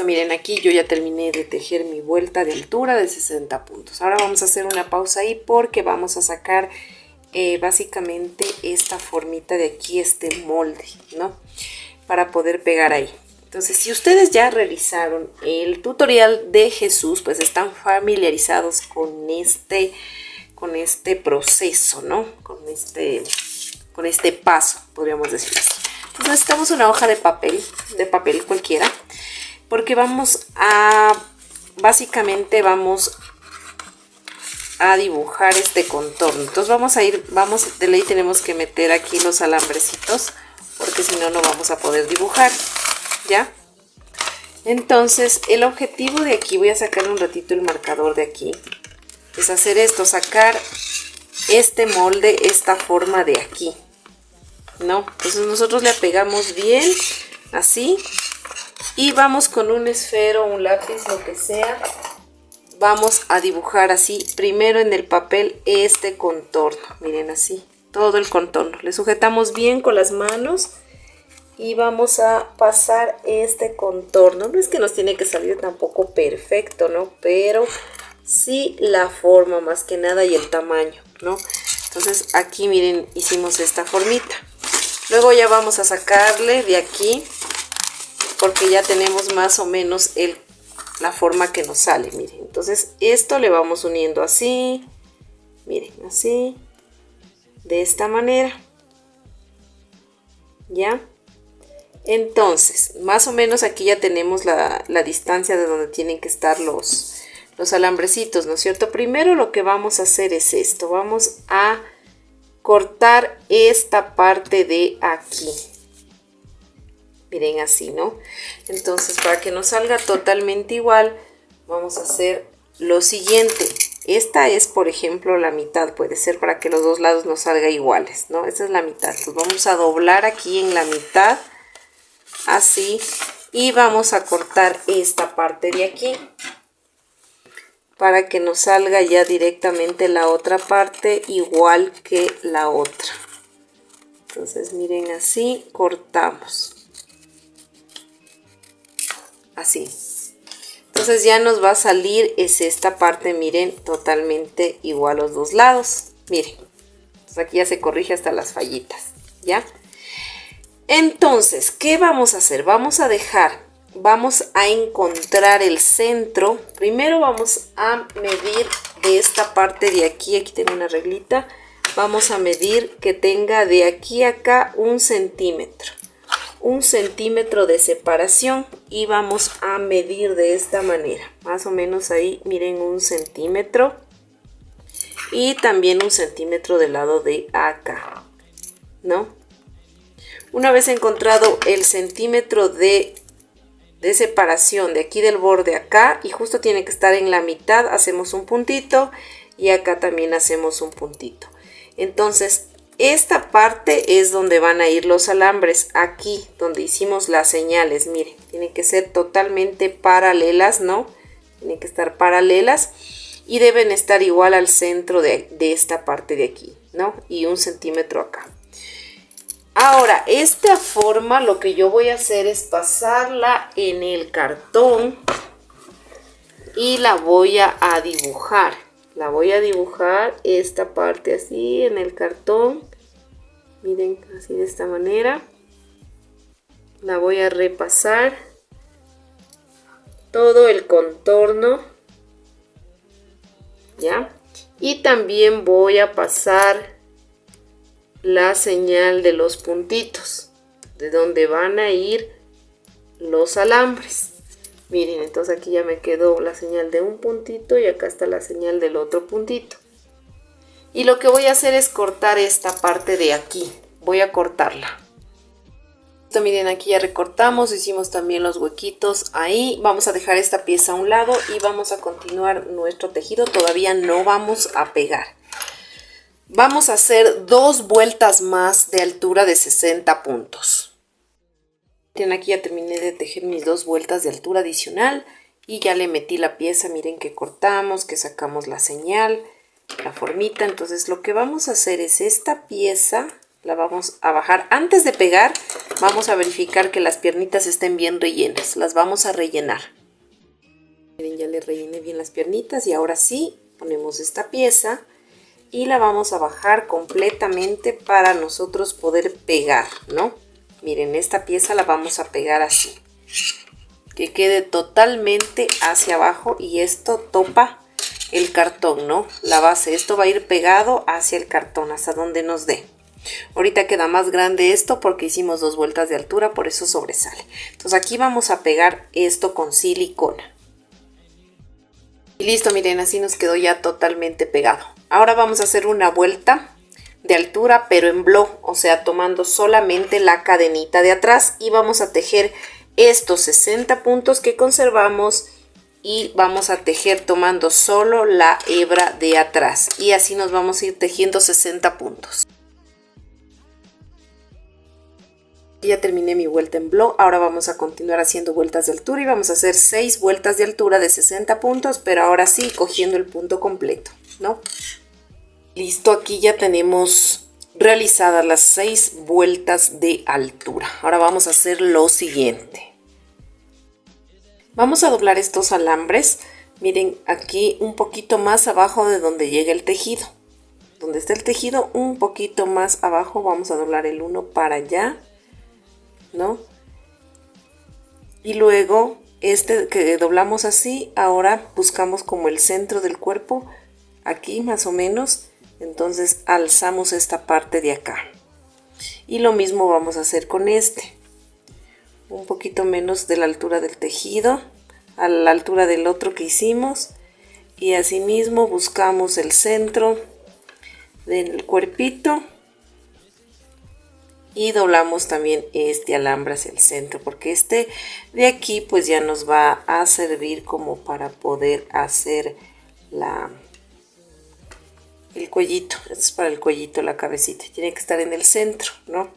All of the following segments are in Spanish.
Miren, aquí yo ya terminé de tejer mi vuelta de altura de 60 puntos. Ahora vamos a hacer una pausa ahí porque vamos a sacar básicamente esta formita de aquí, este molde, ¿no? Para poder pegar ahí. Entonces, si ustedes ya realizaron el tutorial de Jesús, pues están familiarizados con este proceso, ¿no? Con este paso, podríamos decir así. Entonces, necesitamos una hoja de papel cualquiera, porque básicamente vamos a dibujar este contorno. Entonces de ley tenemos que meter aquí los alambrecitos, porque si no, no vamos a poder dibujar, ¿ya? Entonces, el objetivo de aquí, voy a sacar un ratito el marcador de aquí, es hacer esto, sacar este molde, esta forma de aquí, ¿no? Entonces nosotros le pegamos bien, así, y vamos con un esfero, un lápiz, lo que sea, vamos a dibujar así, primero en el papel, este contorno, miren así, todo el contorno, le sujetamos bien con las manos y vamos a pasar este contorno. No es que nos tiene que salir tampoco perfecto, ¿no? Pero sí la forma más que nada y el tamaño, ¿no? Entonces aquí miren, hicimos esta formita. Luego ya vamos a sacarle de aquí, porque ya tenemos más o menos la forma que nos sale, miren. Entonces esto le vamos uniendo así, miren, así, de esta manera, ¿ya? Entonces, más o menos aquí ya tenemos la distancia de donde tienen que estar los alambrecitos, ¿no es cierto? Primero lo que vamos a hacer es esto, vamos a cortar esta parte de aquí. Miren así, ¿no? Entonces, para que nos salga totalmente igual, vamos a hacer lo siguiente. Esta es, por ejemplo, la mitad, puede ser para que los dos lados nos salgan iguales, ¿no? Esta es la mitad. Entonces, vamos a doblar aquí en la mitad, así, y vamos a cortar esta parte de aquí para que nos salga ya directamente la otra parte igual que la otra. Entonces miren, así cortamos, así. Entonces ya nos va a salir esta parte, miren, totalmente igual los dos lados, miren. Entonces aquí ya se corrige hasta las fallitas, ¿ya? Entonces, ¿qué vamos a hacer? Vamos a encontrar el centro. Primero vamos a medir de esta parte de aquí, aquí tengo una reglita, vamos a medir que tenga de aquí a acá 1 centímetro. 1 centímetro de separación y vamos a medir de esta manera. Más o menos ahí, miren, 1 centímetro. Y también 1 centímetro del lado de acá, ¿no? Una vez encontrado el centímetro de separación de aquí del borde acá, y justo tiene que estar en la mitad, hacemos un puntito y acá también hacemos un puntito. Entonces esta parte es donde van a ir los alambres, aquí donde hicimos las señales, miren, tienen que ser totalmente paralelas, ¿no? Tienen que estar paralelas y deben estar igual al centro de esta parte de aquí, ¿no? Y 1 centímetro acá. Ahora, esta forma lo que yo voy a hacer es pasarla en el cartón y la voy a dibujar. La voy a dibujar esta parte así en el cartón. Miren, así de esta manera. La voy a repasar todo el contorno, ¿ya? Y también voy a pasar la señal de los puntitos, de donde van a ir los alambres. Miren, entonces aquí ya me quedó la señal de un puntito y acá está la señal del otro puntito. Y lo que voy a hacer es cortar esta parte de aquí. Voy a cortarla. Miren, aquí ya recortamos, hicimos también los huequitos ahí. Vamos a dejar esta pieza a un lado y vamos a continuar nuestro tejido. Todavía no vamos a pegar. Vamos a hacer 2 vueltas más de altura de 60 puntos. Miren, aquí ya terminé de tejer mis 2 vueltas de altura adicional y ya le metí la pieza. Miren que cortamos, que sacamos la señal. la formita. Entonces lo que vamos a hacer es esta pieza la vamos a bajar. Antes de pegar vamos a verificar que las piernitas estén bien rellenas. Las vamos a rellenar. Miren, ya le rellené bien las piernitas y ahora sí ponemos esta pieza y la vamos a bajar completamente para nosotros poder pegar, ¿no? Miren, esta pieza la vamos a pegar así, que quede totalmente hacia abajo y esto topa el cartón, ¿no? La base, esto va a ir pegado hacia el cartón, hasta donde nos dé. Ahorita queda más grande esto porque hicimos 2 vueltas de altura, por eso sobresale. Entonces aquí vamos a pegar esto con silicona. Y listo, miren, así nos quedó ya totalmente pegado. Ahora vamos a hacer una vuelta de altura, pero en bloc, o sea, tomando solamente la cadenita de atrás y vamos a tejer estos 60 puntos que conservamos y vamos a tejer tomando solo la hebra de atrás y así nos vamos a ir tejiendo 60 puntos. Ya terminé mi vuelta en bloc, ahora vamos a continuar haciendo vueltas de altura y vamos a hacer 6 vueltas de altura de 60 puntos, pero ahora sí cogiendo el punto completo, ¿no? Listo, aquí ya tenemos realizadas las 6 vueltas de altura. Ahora vamos a hacer lo siguiente. Vamos a doblar estos alambres, miren, aquí un poquito más abajo de donde llega el tejido. Donde está el tejido, un poquito más abajo, vamos a doblar el uno para allá, ¿no? Y luego este que doblamos así, ahora buscamos como el centro del cuerpo, aquí más o menos, entonces alzamos esta parte de acá. Y lo mismo vamos a hacer con este, un poquito menos de la altura del tejido, a la altura del otro que hicimos, y asimismo buscamos el centro del cuerpito. Y doblamos también este alambre hacia el centro, porque este de aquí pues ya nos va a servir como para poder hacer el cuellito. Esto es para el cuellito, la cabecita. Tiene que estar en el centro, ¿no?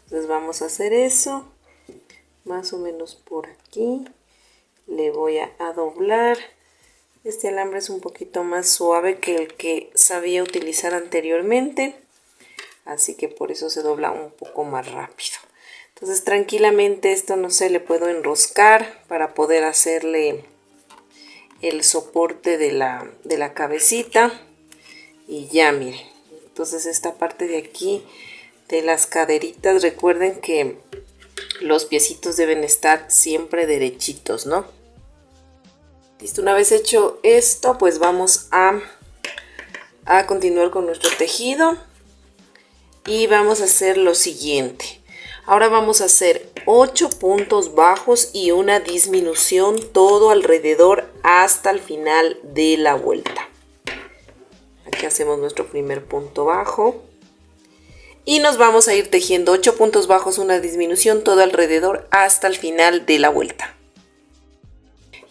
Entonces vamos a hacer eso, más o menos por aquí. Le voy a doblar. Este alambre es un poquito más suave que el que sabía utilizar anteriormente. Así que por eso se dobla un poco más rápido. Entonces tranquilamente esto no se le puedo enroscar para poder hacerle el soporte de la cabecita. Y ya miren. Entonces esta parte de aquí de las caderitas, recuerden que los piecitos deben estar siempre derechitos, ¿no? Listo, una vez hecho esto, pues vamos a continuar con nuestro tejido. Y vamos a hacer lo siguiente. Ahora vamos a hacer 8 puntos bajos y una disminución todo alrededor hasta el final de la vuelta. Aquí hacemos nuestro primer punto bajo. Y nos vamos a ir tejiendo 8 puntos bajos, una disminución todo alrededor hasta el final de la vuelta.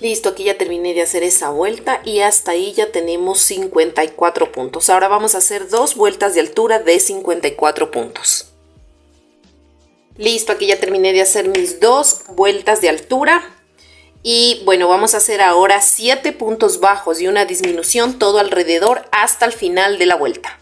Listo, aquí ya terminé de hacer esa vuelta y hasta ahí ya tenemos 54 puntos. Ahora vamos a hacer 2 vueltas de altura de 54 puntos. Listo, aquí ya terminé de hacer mis 2 vueltas de altura. Y bueno, vamos a hacer ahora 7 puntos bajos y una disminución todo alrededor hasta el final de la vuelta.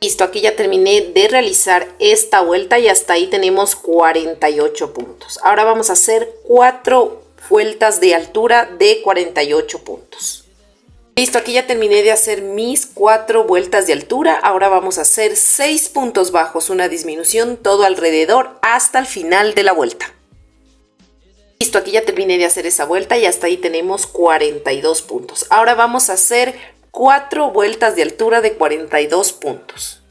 Listo, aquí ya terminé de realizar esta vuelta y hasta ahí tenemos 48 puntos. Ahora vamos a hacer 4 vueltas de altura de 48 puntos. Listo, aquí ya terminé de hacer mis 4 vueltas de altura. Ahora vamos a hacer 6 puntos bajos, una disminución todo alrededor hasta el final de la vuelta. Listo, aquí ya terminé de hacer esa vuelta y hasta ahí tenemos 42 puntos. Ahora vamos a hacer 4 vueltas de altura de 42 puntos.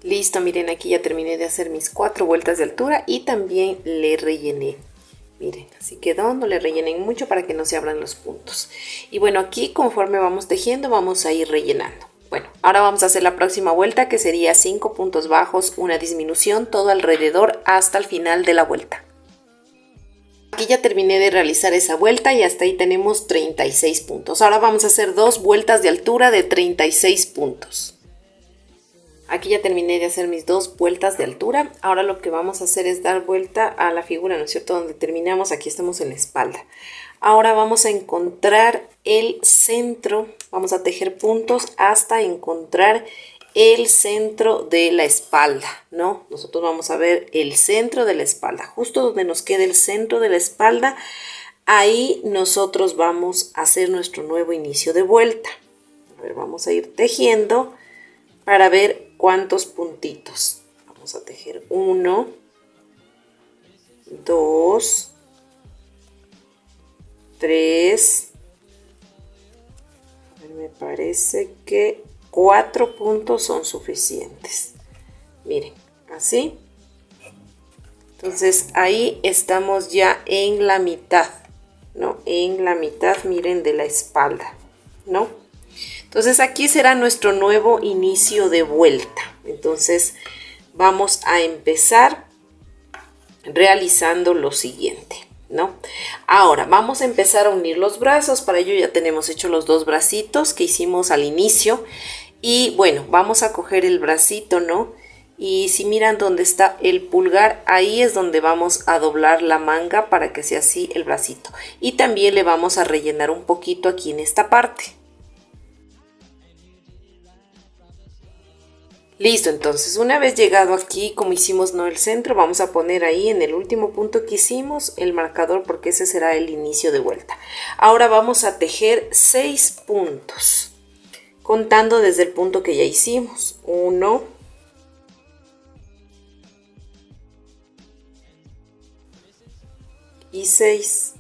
Listo, miren, aquí ya terminé de hacer mis 4 vueltas de altura y también le rellené. Miren, así quedó, no le rellenen mucho para que no se abran los puntos. Y bueno, aquí conforme vamos tejiendo vamos a ir rellenando. Bueno, ahora vamos a hacer la próxima vuelta que sería 5 puntos bajos, una disminución todo alrededor hasta el final de la vuelta. Aquí ya terminé de realizar esa vuelta y hasta ahí tenemos 36 puntos. Ahora vamos a hacer 2 vueltas de altura de 36 puntos. Aquí ya terminé de hacer mis 2 vueltas de altura. Ahora lo que vamos a hacer es dar vuelta a la figura, ¿no es cierto? Donde terminamos, aquí estamos en la espalda. Ahora vamos a encontrar el centro, vamos a tejer puntos hasta encontrar el centro de la espalda, ¿no? Nosotros vamos a ver el centro de la espalda, justo donde nos quede el centro de la espalda. Ahí nosotros vamos a hacer nuestro nuevo inicio de vuelta. A ver, vamos a ir tejiendo para ver cuántos puntitos. Vamos a tejer 1, 2, 3, a ver, me parece que 4 puntos son suficientes. Miren, así. Entonces ahí estamos ya en la mitad, ¿no? En la mitad, miren, de la espalda, ¿no? Entonces aquí será nuestro nuevo inicio de vuelta. Entonces vamos a empezar realizando lo siguiente, ¿no? Ahora vamos a empezar a unir los brazos. Para ello ya tenemos hecho los 2 bracitos que hicimos al inicio. Y bueno, vamos a coger el bracito, ¿no? Y si miran dónde está el pulgar, ahí es donde vamos a doblar la manga para que sea así el bracito. Y también le vamos a rellenar un poquito aquí en esta parte. Listo, entonces una vez llegado aquí, como hicimos no el centro, vamos a poner ahí en el último punto que hicimos el marcador, porque ese será el inicio de vuelta. Ahora vamos a tejer 6 puntos, contando desde el punto que ya hicimos. 1, 2 y 6.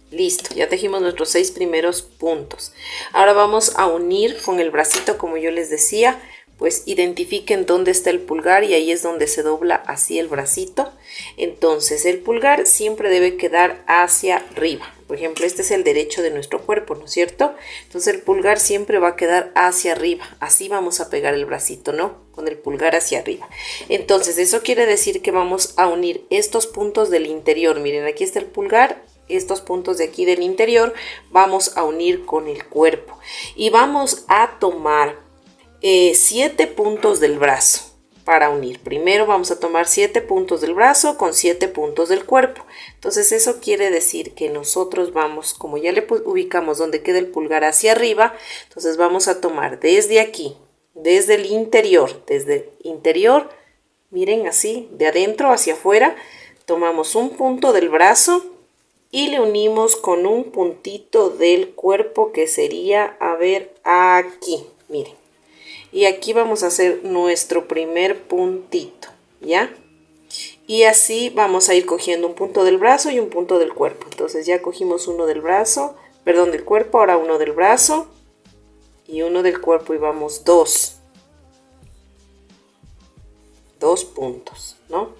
Listo, ya tejimos nuestros 6 primeros puntos. Ahora vamos a unir con el bracito, como yo les decía, pues identifiquen dónde está el pulgar y ahí es donde se dobla así el bracito. Entonces el pulgar siempre debe quedar hacia arriba. Por ejemplo, este es el derecho de nuestro cuerpo, ¿no es cierto? Entonces el pulgar siempre va a quedar hacia arriba. Así vamos a pegar el bracito, ¿no? Con el pulgar hacia arriba. Entonces eso quiere decir que vamos a unir estos puntos del interior. Miren, aquí está el pulgar. Estos puntos de aquí del interior vamos a unir con el cuerpo y vamos a tomar 7 puntos del brazo para unir. Primero vamos a tomar 7 puntos del brazo con 7 puntos del cuerpo. Entonces eso quiere decir que nosotros vamos, como ya le ubicamos donde queda el pulgar hacia arriba, entonces vamos a tomar desde aquí, desde el interior, miren así, de adentro hacia afuera, tomamos un punto del brazo y le unimos con un puntito del cuerpo que sería, a ver, aquí, miren. Y aquí vamos a hacer nuestro primer puntito, ¿ya? Y así vamos a ir cogiendo un punto del brazo y un punto del cuerpo. Entonces ya cogimos uno del brazo, perdón, del cuerpo, ahora uno del brazo y uno del cuerpo y vamos 2. 2 puntos, ¿no?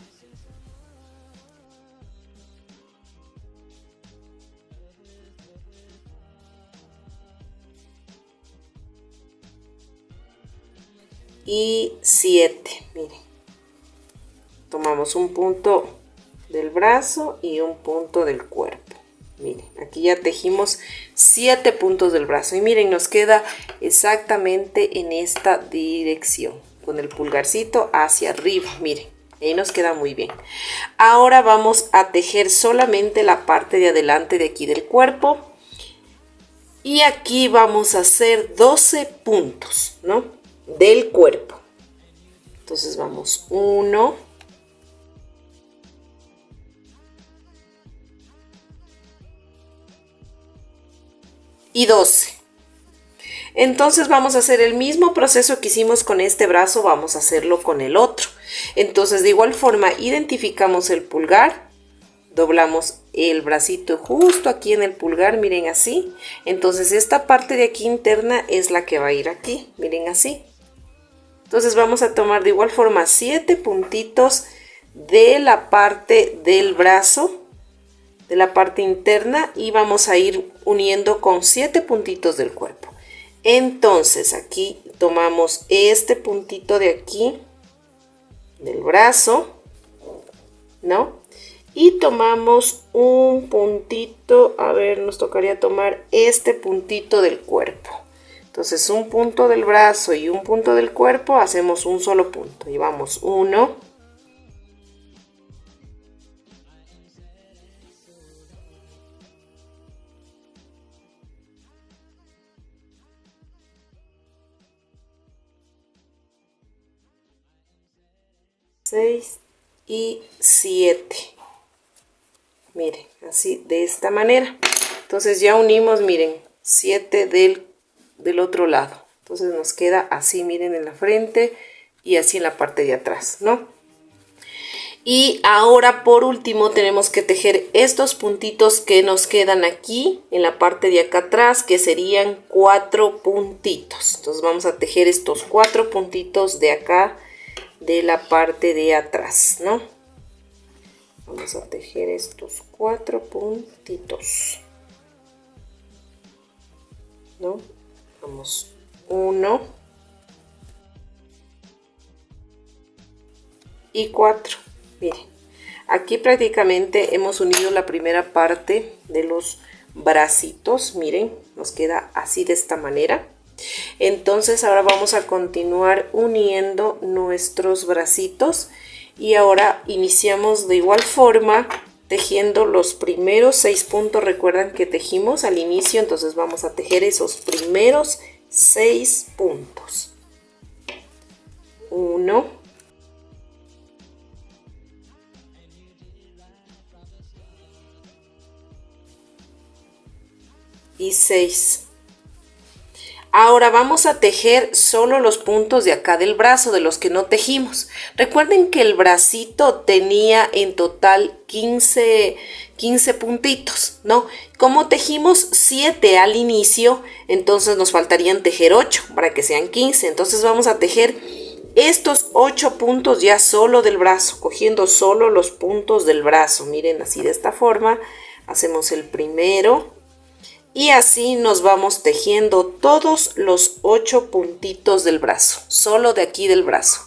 Y 7, miren, tomamos un punto del brazo y un punto del cuerpo. Miren, aquí ya tejimos 7 puntos del brazo y miren, nos queda exactamente en esta dirección, con el pulgarcito hacia arriba. Miren, ahí nos queda muy bien. Ahora vamos a tejer solamente la parte de adelante de aquí del cuerpo y aquí vamos a hacer 12 puntos, ¿no? Del cuerpo. Entonces vamos 1, 12. Entonces vamos a hacer el mismo proceso que hicimos con este brazo, vamos a hacerlo con el otro. Entonces de igual forma identificamos el pulgar, doblamos el bracito justo aquí en el pulgar, miren así. Entonces esta parte de aquí interna es la que va a ir aquí, miren así. Entonces vamos a tomar de igual forma 7 puntitos de la parte del brazo, de la parte interna, y vamos a ir uniendo con 7 puntitos del cuerpo. Entonces aquí tomamos este puntito de aquí, del brazo, ¿no? Y tomamos un puntito, a ver, nos tocaría tomar este puntito del cuerpo. Entonces un punto del brazo y un punto del cuerpo, hacemos un solo punto. Llevamos 1, 6 y 7. Miren, así de esta manera. Entonces ya unimos, miren, 7 del otro lado. Entonces nos queda así, miren, en la frente y así en la parte de atrás, ¿no? Y ahora por último tenemos que tejer estos puntitos que nos quedan aquí en la parte de acá atrás, que serían 4 puntitos. Entonces vamos a tejer estos 4 puntitos de acá de la parte de atrás, ¿no? Vamos a tejer estos 4 puntitos, ¿no? Vamos 1 y 4. Miren, aquí prácticamente hemos unido la primera parte de los bracitos. Miren, nos queda así de esta manera. Entonces ahora vamos a continuar uniendo nuestros bracitos y ahora iniciamos de igual forma tejiendo los primeros 6 puntos. Recuerdan que tejimos al inicio, entonces vamos a tejer esos primeros 6 puntos. 1, y 6. Ahora vamos a tejer solo los puntos de acá del brazo, de los que no tejimos. Recuerden que el bracito tenía en total 15 puntitos, ¿no? Como tejimos 7 al inicio, entonces nos faltarían tejer 8 para que sean 15. Entonces vamos a tejer estos 8 puntos ya solo del brazo, cogiendo solo los puntos del brazo. Miren, así de esta forma hacemos el primero. Y así nos vamos tejiendo todos los 8 puntitos del brazo, solo de aquí del brazo.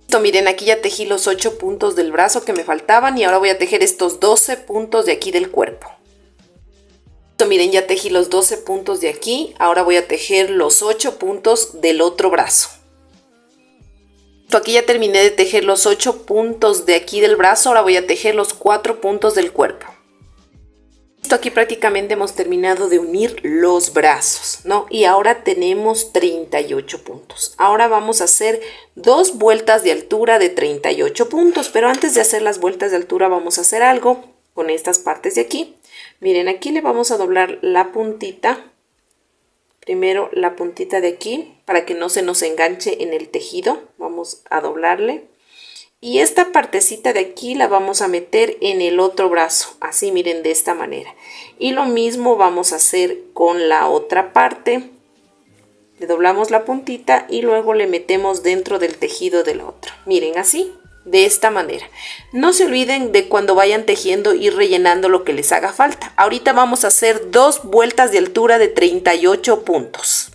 Listo, miren, aquí ya tejí los 8 puntos del brazo que me faltaban y ahora voy a tejer estos 12 puntos de aquí del cuerpo. Listo, miren, ya tejí los 12 puntos de aquí, ahora voy a tejer los 8 puntos del otro brazo. Listo, aquí ya terminé de tejer los 8 puntos de aquí del brazo, ahora voy a tejer los 4 puntos del cuerpo. Aquí prácticamente hemos terminado de unir los brazos, ¿no? Y ahora tenemos 38 puntos. Ahora vamos a hacer 2 vueltas de altura de 38 puntos, pero antes de hacer las vueltas de altura vamos a hacer algo con estas partes de aquí. Miren, aquí le vamos a doblar la puntita, primero la puntita de aquí para que no se nos enganche en el tejido. Vamos a doblarle. Y esta partecita de aquí la vamos a meter en el otro brazo, así miren, de esta manera. Y lo mismo vamos a hacer con la otra parte. Le doblamos la puntita y luego le metemos dentro del tejido del otro. Miren, así, de esta manera. No se olviden de cuando vayan tejiendo ir rellenando lo que les haga falta. Ahorita vamos a hacer 2 vueltas de altura de 38 puntos.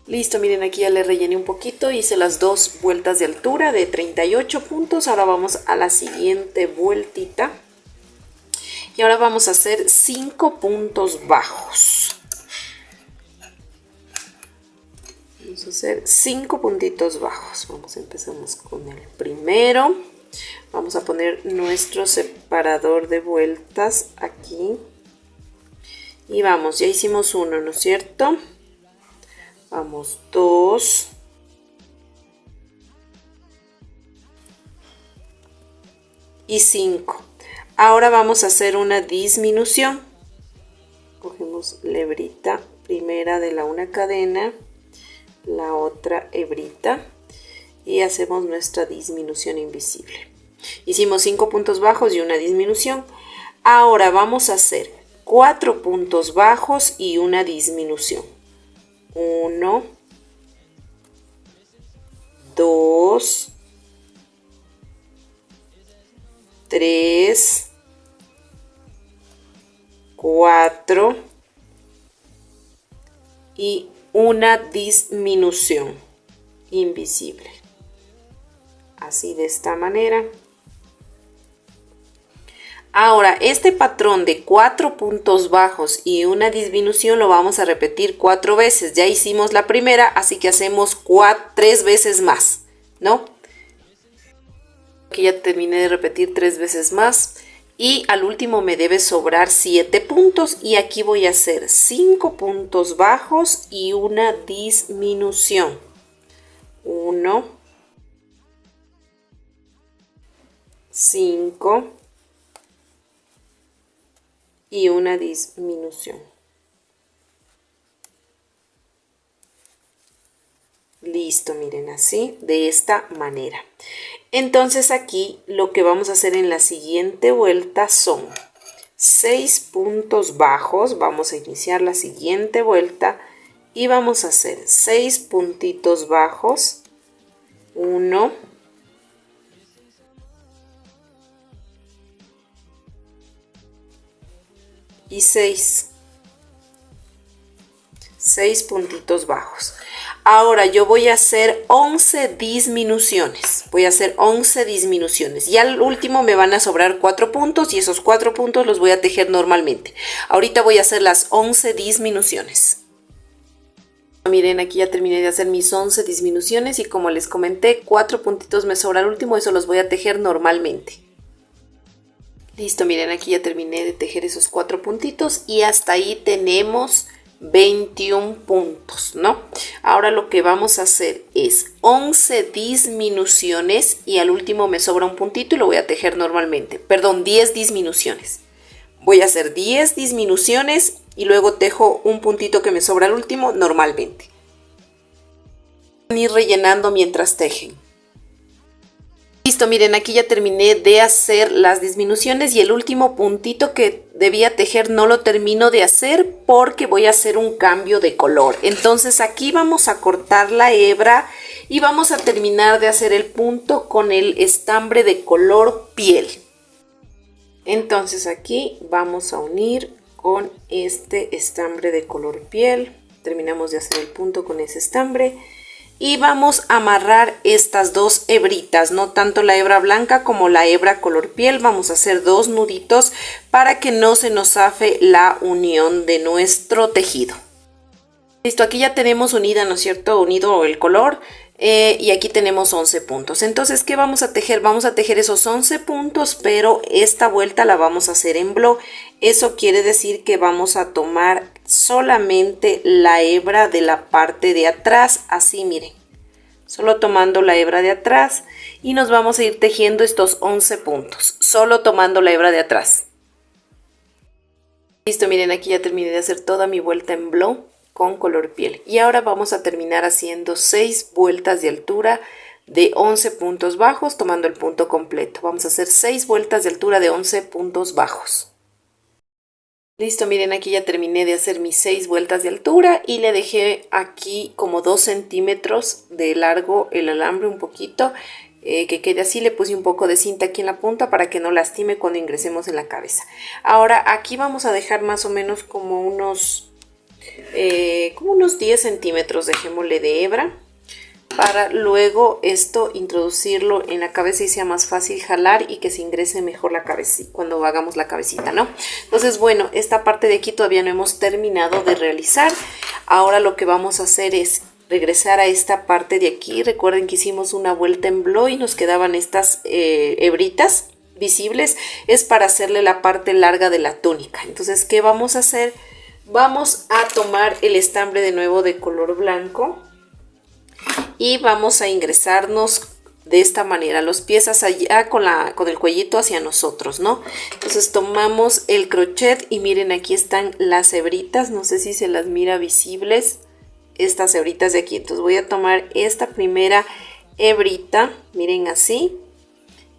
Listo, miren, aquí ya le rellené un poquito, hice las 2 vueltas de altura de 38 puntos. Ahora vamos a la siguiente vueltita. Y ahora vamos a hacer 5 puntos bajos. Vamos a hacer 5 puntitos bajos. Empezamos con el primero. Vamos a poner nuestro separador de vueltas aquí. Y vamos, ya hicimos uno, ¿no es cierto? Vamos 2 y 5. Ahora vamos a hacer una disminución. Cogemos la hebrita primera de una cadena, la otra hebrita y hacemos nuestra disminución invisible. Hicimos 5 puntos bajos y una disminución. Ahora vamos a hacer 4 puntos bajos y una disminución. 1, 2, 3, 4 y una disminución invisible. Así de esta manera. Ahora, este patrón de 4 puntos bajos y una disminución lo vamos a repetir 4 veces. Ya hicimos la primera, así que hacemos 3 veces más, ¿no? Aquí ya terminé de repetir 3 veces más. Y al último me debe sobrar 7 puntos. Y aquí voy a hacer 5 puntos bajos y una disminución. 1, 5 y una disminución. Listo, miren así, de esta manera. Entonces aquí lo que vamos a hacer en la siguiente vuelta son 6 puntos bajos. Vamos a iniciar la siguiente vuelta y vamos a hacer 6 puntitos bajos. 1, 6 puntitos bajos. Ahora yo voy a hacer 11 disminuciones. Voy a hacer 11 disminuciones. Y al último me van a sobrar 4 puntos y esos 4 puntos los voy a tejer normalmente. Ahorita voy a hacer las 11 disminuciones. Miren, aquí ya terminé de hacer mis 11 disminuciones y como les comenté, 4 puntitos me sobra al último, eso los voy a tejer normalmente. Listo, miren, aquí ya terminé de tejer esos 4 puntitos y hasta ahí tenemos 21 puntos, ¿no? Ahora lo que vamos a hacer es 11 disminuciones y al último me sobra un puntito y lo voy a tejer normalmente. Perdón, 10 disminuciones. Voy a hacer 10 disminuciones y luego tejo un puntito que me sobra al último normalmente. Van a ir rellenando mientras tejen. Listo, miren, aquí ya terminé de hacer las disminuciones y el último puntito que debía tejer no lo termino de hacer porque voy a hacer un cambio de color. Entonces aquí vamos a cortar la hebra y vamos a terminar de hacer el punto con el estambre de color piel. Entonces aquí vamos a unir con este estambre de color piel. Terminamos de hacer el punto con ese estambre. Y vamos a amarrar estas dos hebritas, no tanto la hebra blanca como la hebra color piel. Vamos a hacer 2 nuditos para que no se nos zafe la unión de nuestro tejido. Listo, aquí ya tenemos unida, ¿no es cierto? Unido el color y aquí tenemos 11 puntos. Entonces, ¿qué vamos a tejer? Vamos a tejer esos 11 puntos, pero esta vuelta la vamos a hacer en blow. Eso quiere decir que vamos a tomar solamente la hebra de la parte de atrás, así miren. Solo tomando la hebra de atrás y nos vamos a ir tejiendo estos 11 puntos, solo tomando la hebra de atrás. Listo, miren, aquí ya terminé de hacer toda mi vuelta en blow con color piel. Y ahora vamos a terminar haciendo 6 vueltas de altura de 11 puntos bajos, tomando el punto completo. Vamos a hacer 6 vueltas de altura de 11 puntos bajos. Listo, miren, aquí ya terminé de hacer mis 6 vueltas de altura y le dejé aquí como 2 centímetros de largo el alambre, un poquito, que quede así. Le puse un poco de cinta aquí en la punta para que no lastime cuando ingresemos en la cabeza. Ahora aquí vamos a dejar más o menos como unos 10 centímetros, dejémosle de hebra, para luego esto introducirlo en la cabeza y sea más fácil jalar y que se ingrese mejor la cabeza cuando hagamos la cabecita, ¿no? Entonces, bueno, esta parte de aquí todavía no hemos terminado de realizar. Ahora lo que vamos a hacer es regresar a esta parte de aquí. Recuerden que hicimos una vuelta en blow y nos quedaban estas hebritas visibles. Es para hacerle la parte larga de la túnica. Entonces, ¿qué vamos a hacer? Vamos a tomar el estambre de nuevo de color blanco y vamos a ingresarnos de esta manera, los pies hacia allá con el cuellito hacia nosotros, ¿no? Entonces tomamos el crochet y miren, aquí están las hebritas, no sé si se las mira visibles, estas hebritas de aquí. Entonces voy a tomar esta primera hebrita, miren así,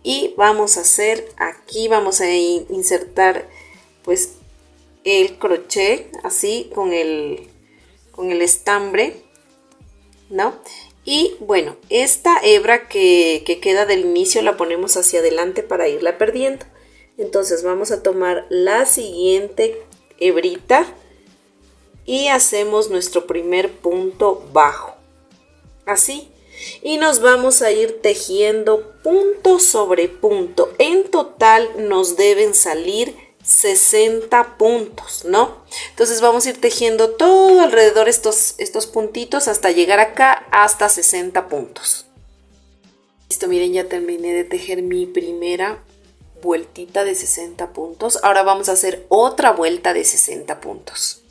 y vamos a hacer aquí, vamos a insertar pues el crochet así con el estambre, ¿no? Y bueno, esta hebra que queda del inicio la ponemos hacia adelante para irla perdiendo. Entonces vamos a tomar la siguiente hebrita y hacemos nuestro primer punto bajo. Así. y nos vamos a ir tejiendo punto sobre punto. En total nos deben salir 60 puntos, ¿no? Entonces vamos a ir tejiendo todo alrededor estos puntitos hasta llegar acá hasta 60 puntos. Listo, miren, ya terminé de tejer mi primera vueltita de 60 puntos. Ahora vamos a hacer otra vuelta de 60 puntos.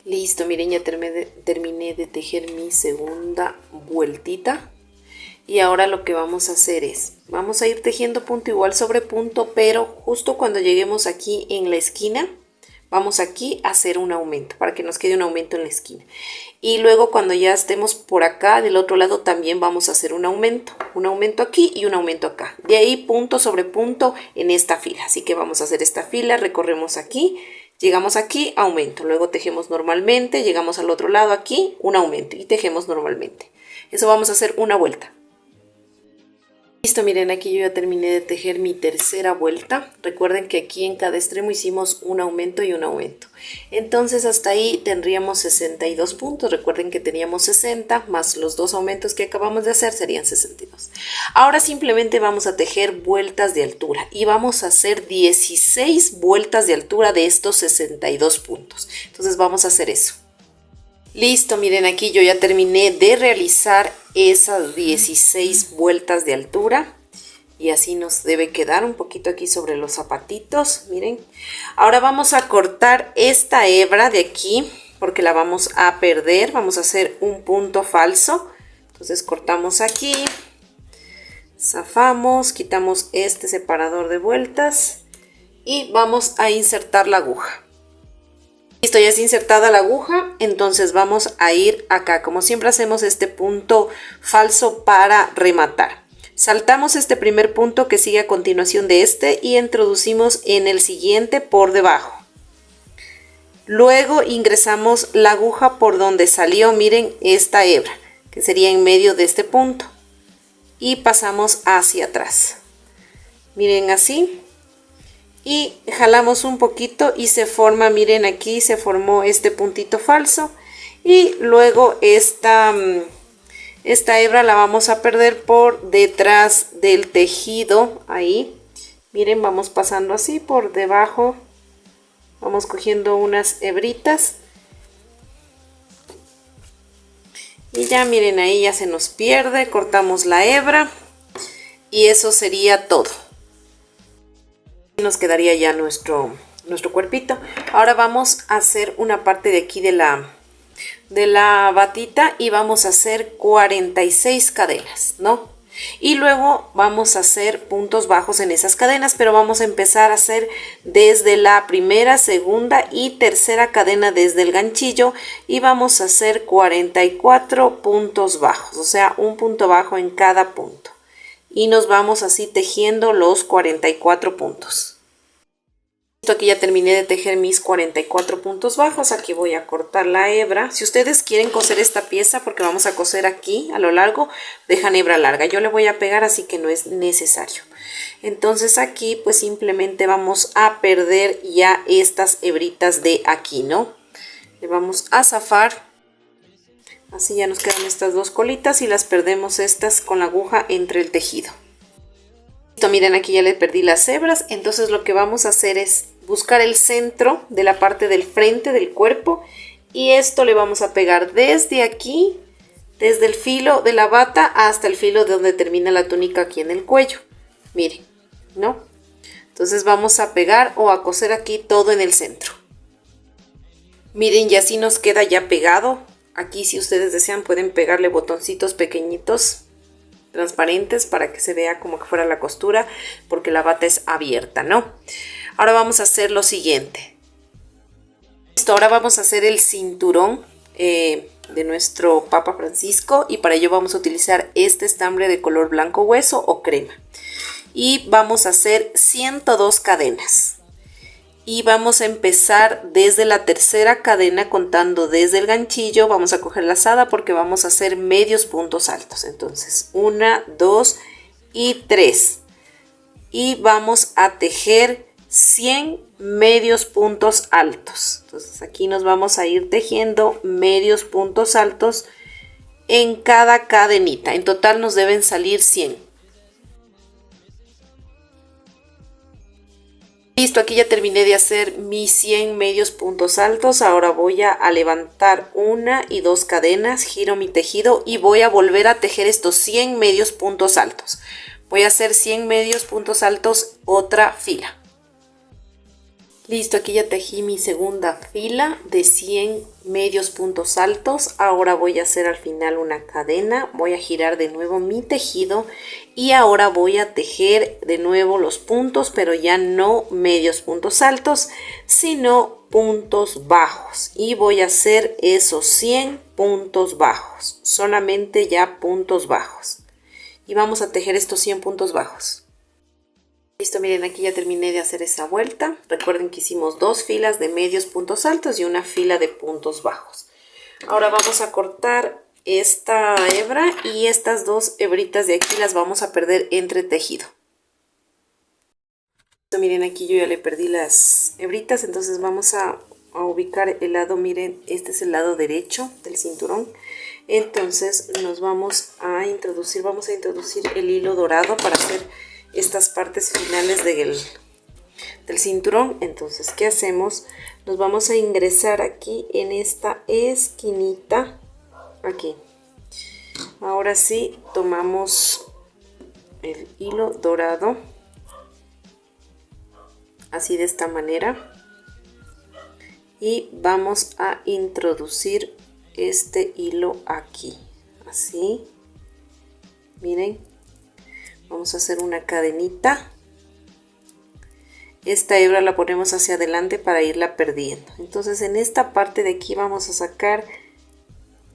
Listo, miren, ya terminé de tejer mi segunda vueltita. Y ahora lo que vamos a hacer es, vamos a ir tejiendo punto igual sobre punto, pero justo cuando lleguemos aquí en la esquina, vamos aquí a hacer un aumento, para que nos quede un aumento en la esquina. Y luego cuando ya estemos por acá, del otro lado también vamos a hacer un aumento aquí y un aumento acá. De ahí punto sobre punto en esta fila. Así que vamos a hacer esta fila, recorremos aquí, llegamos aquí, aumento. Luego tejemos normalmente, llegamos al otro lado aquí, un aumento y tejemos normalmente. Eso vamos a hacer una vuelta. Listo, miren, aquí yo ya terminé de tejer mi tercera vuelta. Recuerden que aquí en cada extremo hicimos un aumento y un aumento. Entonces hasta ahí tendríamos 62 puntos. Recuerden que teníamos 60 más los dos aumentos que acabamos de hacer serían 62. Ahora simplemente vamos a tejer vueltas de altura y vamos a hacer 16 vueltas de altura de estos 62 puntos. Entonces vamos a hacer eso. Listo, miren, aquí yo ya terminé de realizar esas 16 vueltas de altura y así nos debe quedar un poquito aquí sobre los zapatitos, miren. Ahora vamos a cortar esta hebra de aquí porque la vamos a perder, vamos a hacer un punto falso. Entonces cortamos aquí, zafamos, quitamos este separador de vueltas y vamos a insertar la aguja. Listo, ya es insertada la aguja, entonces vamos a ir acá, como siempre hacemos este punto falso para rematar. Saltamos este primer punto que sigue a continuación de este y introducimos en el siguiente por debajo. Luego ingresamos la aguja por donde salió, miren, esta hebra, que sería en medio de este punto. Y pasamos hacia atrás. Miren así. Y jalamos un poquito y se forma, miren, aquí se formó este puntito falso y luego esta hebra la vamos a perder por detrás del tejido. Ahí miren, vamos pasando así por debajo, vamos cogiendo unas hebritas y ya miren, ahí ya se nos pierde, cortamos la hebra y eso sería todo. Nos quedaría ya nuestro cuerpito. Ahora vamos a hacer una parte de aquí de la batita y vamos a hacer 46 cadenas, ¿no? Y luego vamos a hacer puntos bajos en esas cadenas, pero vamos a empezar a hacer desde la primera, segunda y tercera cadena desde el ganchillo y vamos a hacer 44 puntos bajos, o sea, un punto bajo en cada punto. Y nos vamos así tejiendo los 44 puntos. Aquí ya terminé de tejer mis 44 puntos bajos. Aquí voy a cortar la hebra. Si ustedes quieren coser esta pieza, porque vamos a coser aquí a lo largo, dejan hebra larga. Yo le voy a pegar, así que no es necesario. Entonces aquí pues simplemente vamos a perder ya estas hebritas de aquí, ¿no? Le vamos a zafar. Así ya nos quedan estas dos colitas y las perdemos estas con la aguja entre el tejido. Listo, miren, aquí ya le perdí las hebras. Entonces lo que vamos a hacer es buscar el centro de la parte del frente del cuerpo y esto le vamos a pegar desde aquí, desde el filo de la bata hasta el filo de donde termina la túnica aquí en el cuello. Miren, ¿no? Entonces vamos a pegar o a coser aquí todo en el centro. Miren, y así nos queda ya pegado. Aquí, si ustedes desean, pueden pegarle botoncitos pequeñitos transparentes para que se vea como que fuera la costura, porque la bata es abierta, ¿no? Ahora vamos a hacer lo siguiente. Listo, ahora vamos a hacer el cinturón de nuestro Papa Francisco y para ello vamos a utilizar este estambre de color blanco hueso o crema. Y vamos a hacer 102 cadenas. Y vamos a empezar desde la tercera cadena contando desde el ganchillo. Vamos a coger la lazada porque vamos a hacer medios puntos altos. Entonces 1, 2 y 3. Y vamos a tejer 100 medios puntos altos. Entonces aquí nos vamos a ir tejiendo medios puntos altos en cada cadenita. En total nos deben salir 100. Listo, aquí ya terminé de hacer mis 100 medios puntos altos. Ahora voy a levantar 1 y 2 cadenas, giro mi tejido y voy a volver a tejer estos 100 medios puntos altos. Voy a hacer 100 medios puntos altos, otra fila. Listo, aquí ya tejí mi segunda fila de 100 medios puntos altos. Ahora voy a hacer al final una cadena, voy a girar de nuevo mi tejido y ahora voy a tejer de nuevo los puntos, pero ya no medios puntos altos, sino puntos bajos. Y voy a hacer esos 100 puntos bajos, solamente ya puntos bajos. Y vamos a tejer estos 100 puntos bajos. Listo, miren, aquí ya terminé de hacer esa vuelta. Recuerden que hicimos 2 filas de medios puntos altos y una fila de puntos bajos. Ahora vamos a cortar esta hebra y estas 2 hebritas de aquí las vamos a perder entre tejido. Listo, miren, aquí yo ya le perdí las hebritas, entonces vamos a ubicar el lado, miren, este es el lado derecho del cinturón. Entonces nos vamos a introducir el hilo dorado para hacer estas partes finales del cinturón. Entonces, ¿qué hacemos? Nos vamos a ingresar aquí en esta esquinita, aquí. Ahora sí, tomamos el hilo dorado, así de esta manera, y vamos a introducir este hilo aquí, así, miren. Vamos a hacer una cadenita. Esta hebra la ponemos hacia adelante para irla perdiendo. Entonces en esta parte de aquí vamos a sacar,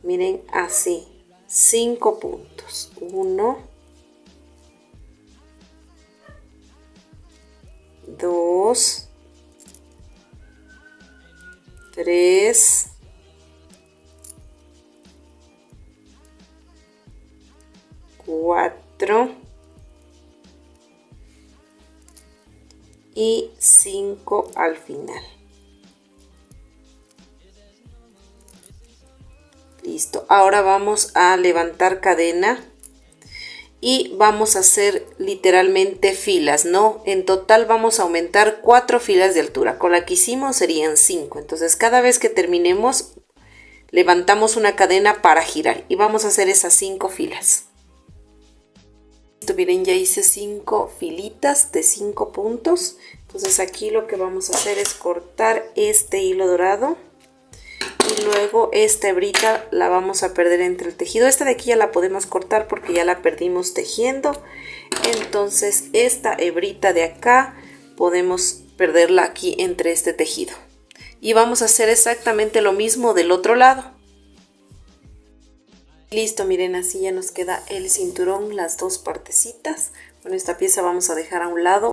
miren, así, 5 puntos. 1, 2, 3, 4 y 5 al final. Listo, ahora vamos a levantar cadena y vamos a hacer literalmente filas, ¿no? En total vamos a aumentar 4 filas de altura. Con la que hicimos serían 5. Entonces cada vez que terminemos levantamos una cadena para girar y vamos a hacer esas 5 filas. Miren, ya hice 5 filitas de 5 puntos. Entonces aquí lo que vamos a hacer es cortar este hilo dorado y luego esta hebrita la vamos a perder entre el tejido. Esta de aquí ya la podemos cortar porque ya la perdimos tejiendo. Entonces esta hebrita de acá podemos perderla aquí entre este tejido. Y vamos a hacer exactamente lo mismo del otro lado. Listo, miren, así ya nos queda el cinturón, las 2 partecitas. Bueno, esta pieza vamos a dejar a un lado.